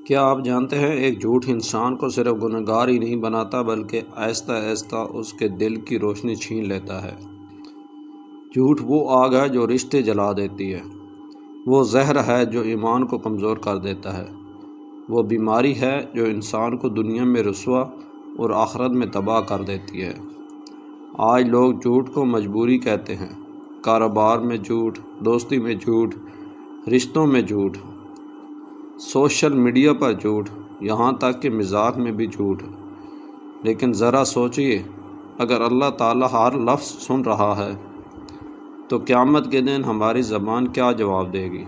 کیا آپ جانتے ہیں ایک جھوٹ انسان کو صرف گنہگار ہی نہیں بناتا بلکہ آہستہ آہستہ اس کے دل کی روشنی چھین لیتا ہے۔ جھوٹ وہ آگ ہے جو رشتے جلا دیتی ہے، وہ زہر ہے جو ایمان کو کمزور کر دیتا ہے، وہ بیماری ہے جو انسان کو دنیا میں رسوا اور آخرت میں تباہ کر دیتی ہے۔ آج لوگ جھوٹ کو مجبوری کہتے ہیں، کاروبار میں جھوٹ، دوستی میں جھوٹ، رشتوں میں جھوٹ، سوشل میڈیا پر جھوٹ، یہاں تک کہ مزاح میں بھی جھوٹ۔ لیکن ذرا سوچئے، اگر اللہ تعالیٰ ہر لفظ سن رہا ہے تو قیامت کے دن ہماری زبان کیا جواب دے گی؟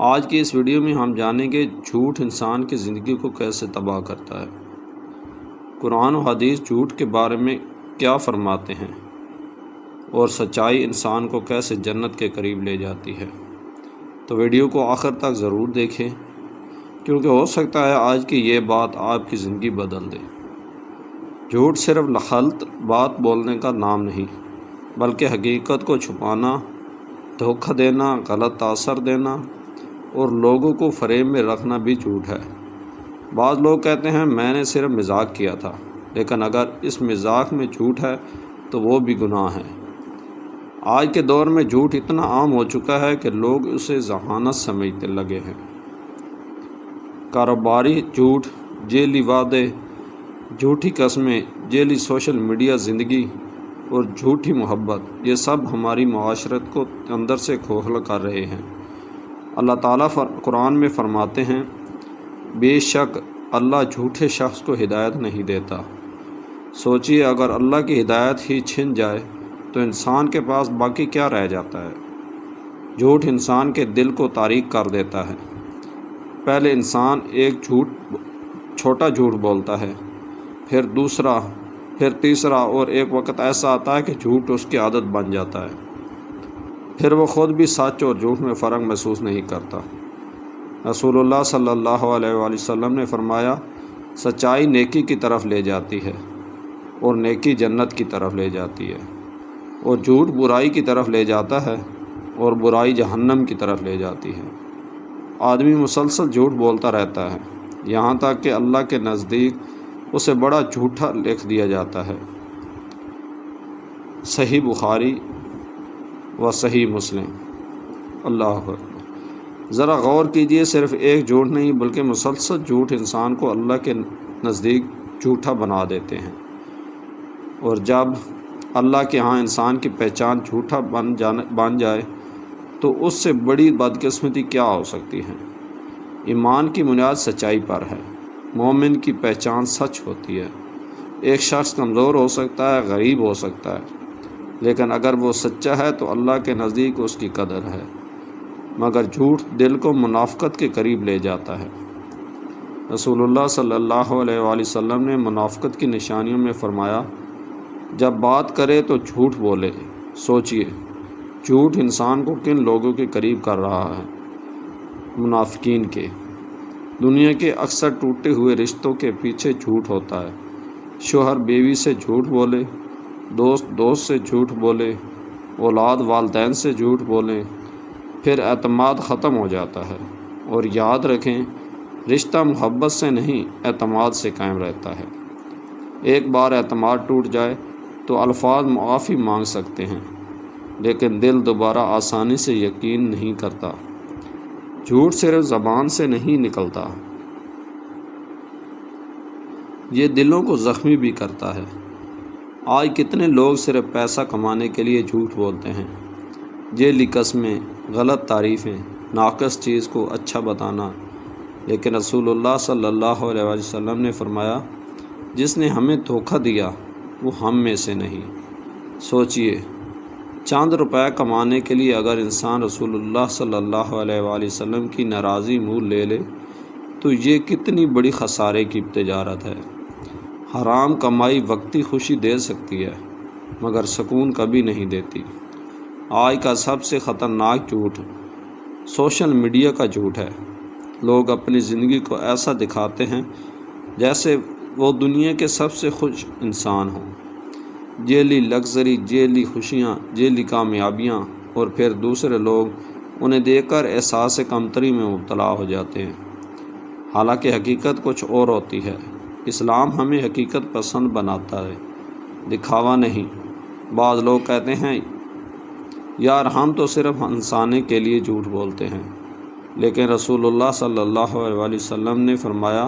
آج کی اس ویڈیو میں ہم جانیں گے جھوٹ انسان کی زندگی کو کیسے تباہ کرتا ہے، قرآن و حدیث جھوٹ کے بارے میں کیا فرماتے ہیں، اور سچائی انسان کو کیسے جنت کے قریب لے جاتی ہے۔ تو ویڈیو کو آخر تک ضرور دیکھیں، کیونکہ ہو سکتا ہے آج کی یہ بات آپ کی زندگی بدل دے۔ جھوٹ صرف غلط بات بولنے کا نام نہیں، بلکہ حقیقت کو چھپانا، دھوکہ دینا، غلط تاثر دینا اور لوگوں کو فریب میں رکھنا بھی جھوٹ ہے۔ بعض لوگ کہتے ہیں میں نے صرف مذاق کیا تھا، لیکن اگر اس مذاق میں جھوٹ ہے تو وہ بھی گناہ ہے۔ آج کے دور میں جھوٹ اتنا عام ہو چکا ہے کہ لوگ اسے ذہانت سمجھنے لگے ہیں۔ کاروباری جھوٹ، ذیلی وعدے، جھوٹی قسمیں، ذیلی سوشل میڈیا زندگی اور جھوٹی محبت، یہ سب ہماری معاشرت کو اندر سے کھوکھلا کر رہے ہیں۔ اللہ تعالیٰ قرآن میں فرماتے ہیں، بے شک اللہ جھوٹے شخص کو ہدایت نہیں دیتا۔ سوچئے، اگر اللہ کی ہدایت ہی چھن جائے تو انسان کے پاس باقی کیا رہ جاتا ہے؟ جھوٹ انسان کے دل کو تاریک کر دیتا ہے۔ پہلے انسان ایک چھوٹا جھوٹ بولتا ہے، پھر دوسرا، پھر تیسرا، اور ایک وقت ایسا آتا ہے کہ جھوٹ اس کی عادت بن جاتا ہے۔ پھر وہ خود بھی سچ اور جھوٹ میں فرق محسوس نہیں کرتا۔ رسول اللہ صلی اللہ علیہ وآلہ وسلم نے فرمایا، سچائی نیکی کی طرف لے جاتی ہے، اور نیکی جنت کی طرف لے جاتی ہے، اور جھوٹ برائی کی طرف لے جاتا ہے، اور برائی جہنم کی طرف لے جاتی ہے۔ آدمی مسلسل جھوٹ بولتا رہتا ہے، یہاں تک کہ اللہ کے نزدیک اسے بڑا جھوٹا لکھ دیا جاتا ہے۔ صحیح بخاری و صحیح مسلم۔ اللہ اکبر۔ ذرا غور کیجئے، صرف ایک جھوٹ نہیں بلکہ مسلسل جھوٹ انسان کو اللہ کے نزدیک جھوٹا بنا دیتے ہیں، اور جب اللہ کے ہاں انسان کی پہچان جھوٹا بن جائے تو اس سے بڑی بدقسمتی کیا ہو سکتی ہے۔ ایمان کی بنیاد سچائی پر ہے، مومن کی پہچان سچ ہوتی ہے۔ ایک شخص کمزور ہو سکتا ہے، غریب ہو سکتا ہے، لیکن اگر وہ سچا ہے تو اللہ کے نزدیک اس کی قدر ہے۔ مگر جھوٹ دل کو منافقت کے قریب لے جاتا ہے۔ رسول اللہ صلی اللہ علیہ وآلہ وسلم نے منافقت کی نشانیوں میں فرمایا، جب بات کرے تو جھوٹ بولے۔ سوچئے، جھوٹ انسان کو کن لوگوں کے قریب کر رہا ہے؟ منافقین کے۔ دنیا کے اکثر ٹوٹے ہوئے رشتوں کے پیچھے جھوٹ ہوتا ہے۔ شوہر بیوی سے جھوٹ بولے، دوست سے جھوٹ بولے، اولاد والدین سے جھوٹ بولیں، پھر اعتماد ختم ہو جاتا ہے۔ اور یاد رکھیں، رشتہ محبت سے نہیں، اعتماد سے قائم رہتا ہے۔ ایک بار اعتماد ٹوٹ جائے تو الفاظ معافی مانگ سکتے ہیں، لیکن دل دوبارہ آسانی سے یقین نہیں کرتا۔ جھوٹ صرف زبان سے نہیں نکلتا، یہ دلوں کو زخمی بھی کرتا ہے۔ آج کتنے لوگ صرف پیسہ کمانے کے لیے جھوٹ بولتے ہیں۔ ذیلی قسمیں، غلط تعریفیں، ناقص چیز کو اچھا بتانا۔ لیکن رسول اللہ صلی اللہ علیہ وسلم نے فرمایا، جس نے ہمیں دھوکہ دیا وہ ہم میں سے نہیں۔ سوچئے، چند روپے کمانے کے لیے اگر انسان رسول اللہ صلی اللہ علیہ وآلہ وسلم کی ناراضی مول لے لے تو یہ کتنی بڑی خسارے کی تجارت ہے۔ حرام کمائی وقتی خوشی دے سکتی ہے، مگر سکون کبھی نہیں دیتی۔ آج کا سب سے خطرناک جھوٹ سوشل میڈیا کا جھوٹ ہے۔ لوگ اپنی زندگی کو ایسا دکھاتے ہیں جیسے وہ دنیا کے سب سے خوش انسان ہوں۔ ذیلی لگژری، ذیلی خوشیاں، ذیلی کامیابیاں، اور پھر دوسرے لوگ انہیں دیکھ کر احساس کمتری میں مبتلا ہو جاتے ہیں۔ حالانکہ حقیقت کچھ اور ہوتی ہے۔ اسلام ہمیں حقیقت پسند بناتا ہے، دکھاوا نہیں۔ بعض لوگ کہتے ہیں یار ہم تو صرف ہنسانے کے لیے جھوٹ بولتے ہیں، لیکن رسول اللہ صلی اللہ علیہ وسلم نے فرمایا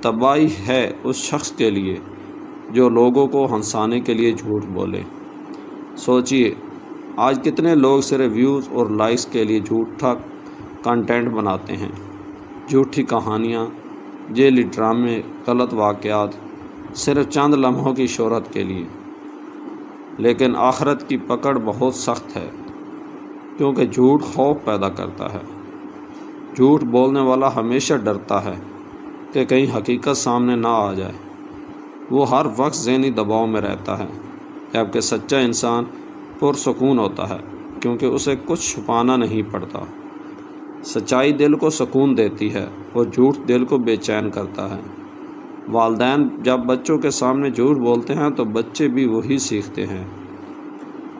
تباہی ہے اس شخص کے لیے جو لوگوں کو ہنسانے کے لیے جھوٹ بولے۔ سوچئے آج کتنے لوگ صرف ویوز اور لائکس کے لیے جھوٹا کنٹینٹ بناتے ہیں، جھوٹی کہانیاں، جعلی ڈرامے، غلط واقعات، صرف چند لمحوں کی شہرت کے لیے۔ لیکن آخرت کی پکڑ بہت سخت ہے، کیونکہ جھوٹ خوف پیدا کرتا ہے۔ جھوٹ بولنے والا ہمیشہ ڈرتا ہے کہ کہیں حقیقت سامنے نہ آ جائے۔ وہ ہر وقت ذہنی دباؤ میں رہتا ہے، جبکہ سچا انسان پرسکون ہوتا ہے، کیونکہ اسے کچھ چھپانا نہیں پڑتا۔ سچائی دل کو سکون دیتی ہے اور جھوٹ دل کو بے چین کرتا ہے۔ والدین جب بچوں کے سامنے جھوٹ بولتے ہیں تو بچے بھی وہی سیکھتے ہیں۔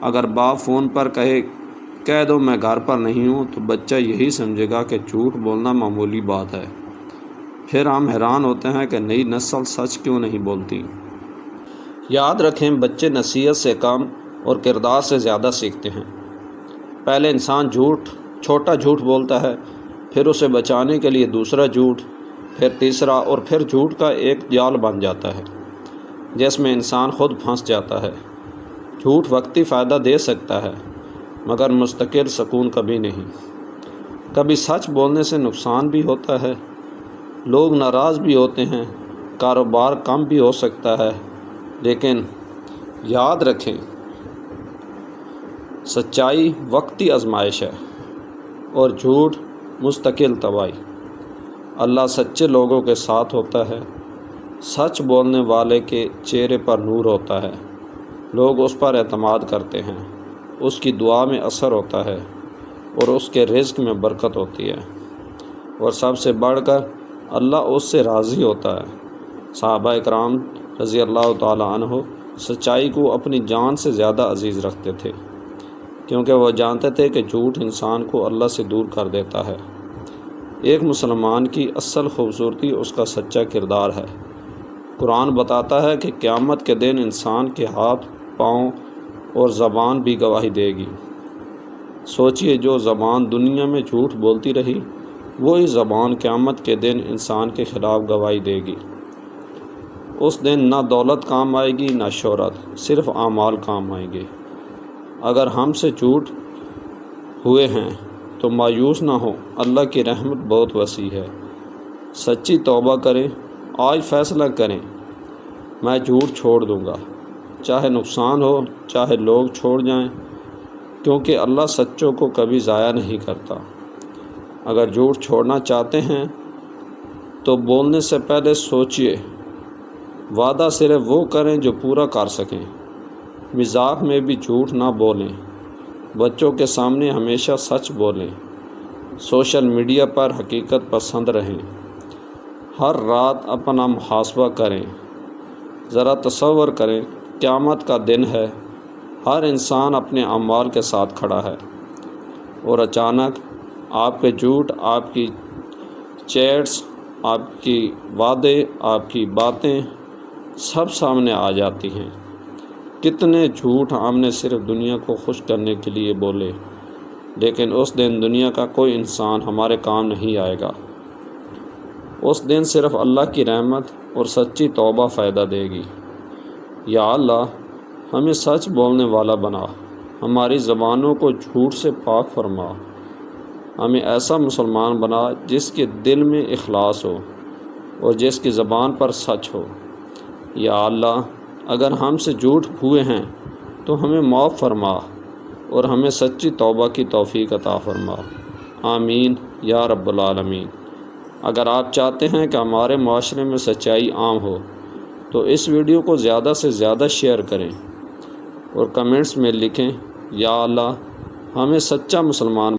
اگر باپ فون پر کہہ دو میں گھر پر نہیں ہوں، تو بچہ یہی سمجھے گا کہ جھوٹ بولنا معمولی بات ہے۔ پھر ہم حیران ہوتے ہیں کہ نئی نسل سچ کیوں نہیں بولتی۔ یاد رکھیں بچے نصیحت سے کم اور کردار سے زیادہ سیکھتے ہیں۔ پہلے انسان چھوٹا جھوٹ بولتا ہے، پھر اسے بچانے کے لیے دوسرا جھوٹ، پھر تیسرا، اور پھر جھوٹ کا ایک جال بن جاتا ہے جس میں انسان خود پھنس جاتا ہے۔ جھوٹ وقتی فائدہ دے سکتا ہے، مگر مستقل سکون کبھی نہیں۔ کبھی سچ بولنے سے نقصان بھی ہوتا ہے، لوگ ناراض بھی ہوتے ہیں، کاروبار کم بھی ہو سکتا ہے، لیکن یاد رکھیں سچائی وقتی آزمائش ہے اور جھوٹ مستقل تباہی۔ اللہ سچے لوگوں کے ساتھ ہوتا ہے، سچ بولنے والے کے چہرے پر نور ہوتا ہے، لوگ اس پر اعتماد کرتے ہیں، اس کی دعا میں اثر ہوتا ہے اور اس کے رزق میں برکت ہوتی ہے، اور سب سے بڑھ کر اللہ اس سے راضی ہوتا ہے۔ صحابہ اکرام رضی اللہ تعالی عنہ سچائی کو اپنی جان سے زیادہ عزیز رکھتے تھے، کیونکہ وہ جانتے تھے کہ جھوٹ انسان کو اللہ سے دور کر دیتا ہے۔ ایک مسلمان کی اصل خوبصورتی اس کا سچا کردار ہے۔ قرآن بتاتا ہے کہ قیامت کے دن انسان کے ہاتھ، پاؤں اور زبان بھی گواہی دے گی۔ سوچئے جو زبان دنیا میں جھوٹ بولتی رہی، وہی زبان قیامت کے دن انسان کے خلاف گواہی دے گی۔ اس دن نہ دولت کام آئے گی نہ شہرت، صرف اعمال کام آئیں گے۔ اگر ہم سے جھوٹ ہوئے ہیں تو مایوس نہ ہو، اللہ کی رحمت بہت وسیع ہے۔ سچی توبہ کریں، آج فیصلہ کریں میں جھوٹ چھوڑ دوں گا، چاہے نقصان ہو، چاہے لوگ چھوڑ جائیں، کیونکہ اللہ سچوں کو کبھی ضائع نہیں کرتا۔ اگر جھوٹ چھوڑنا چاہتے ہیں تو بولنے سے پہلے سوچئے، وعدہ صرف وہ کریں جو پورا کر سکیں، مذاق میں بھی جھوٹ نہ بولیں، بچوں کے سامنے ہمیشہ سچ بولیں، سوشل میڈیا پر حقیقت پسند رہیں، ہر رات اپنا محاسبہ کریں۔ ذرا تصور کریں قیامت کا دن ہے، ہر انسان اپنے اعمال کے ساتھ کھڑا ہے، اور اچانک آپ کے جھوٹ، آپ کی چیٹس، آپ کی وعدے، آپ کی باتیں سب سامنے آ جاتی ہیں۔ کتنے جھوٹ ہم نے صرف دنیا کو خوش کرنے کے لیے بولے، لیکن اس دن دنیا کا کوئی انسان ہمارے کام نہیں آئے گا۔ اس دن صرف اللہ کی رحمت اور سچی توبہ فائدہ دے گی۔ یا اللہ ہمیں سچ بولنے والا بنا، ہماری زبانوں کو جھوٹ سے پاک فرما، ہمیں ایسا مسلمان بنا جس کے دل میں اخلاص ہو اور جس کی زبان پر سچ ہو۔ یا اللہ اگر ہم سے جھوٹ ہوئے ہیں تو ہمیں معاف فرما اور ہمیں سچی توبہ کی توفیق عطا فرما۔ آمین یا رب العالمین۔ اگر آپ چاہتے ہیں کہ ہمارے معاشرے میں سچائی عام ہو تو اس ویڈیو کو زیادہ سے زیادہ شیئر کریں اور کمنٹس میں لکھیں یا اللہ ہمیں سچا مسلمان